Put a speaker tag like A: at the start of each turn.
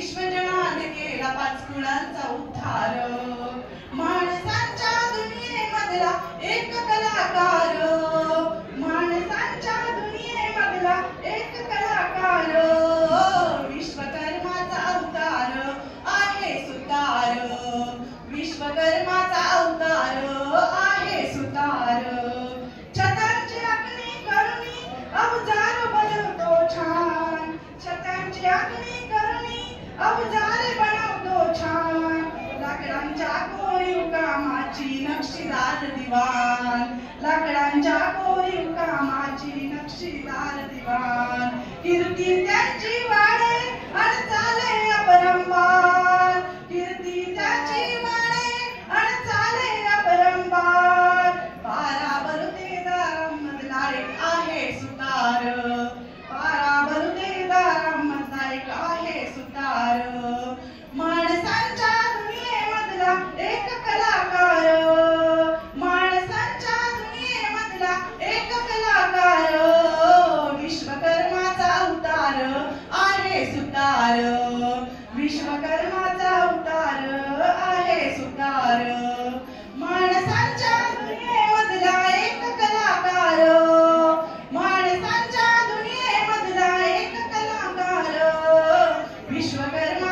A: विश्वजनाने केला पाच कुळांचा उद्धार, माणसांच्या दुनियेमधला एक कलाकार, माणसांच्या दुनियेमधला एक कलाकार, विश्वकर्माचा अवतार आहे सुतार, विश्वकर्माचा अवतार आहे सुतार. छतांची आखणी करुणी अवजार बनवतो छान, छतांची आखणी करुणी अवजार बनवतो छान. लाकडांच्या कोरीव कामाची नक्षीदार दिवाण, लाकडांच्या कोरीव कामाची नक्षीदार दिवाण. कीर्ती त्याची वाढे आणि चाले अपरंपार, कीर्ती त्याची वाढे आणि चाले अपरंपार. पारावर ते दारामधला एक आहे सुतार, पारावर ते दारामधला एक आहे सुतार. माणसांच्या दुनियेमधला एक कलाकार, माणसांच्या दुनियेमधला एक कलाकार, विश्वकर्माचा अवतार आहे सुतार, विश्वकर्माचा अवतार आहे सुतार. माणसांच्या दुनियेमधला एक कलाकार, माणसांच्या दुनियेमधला एक कलाकार, विश्वकर्मा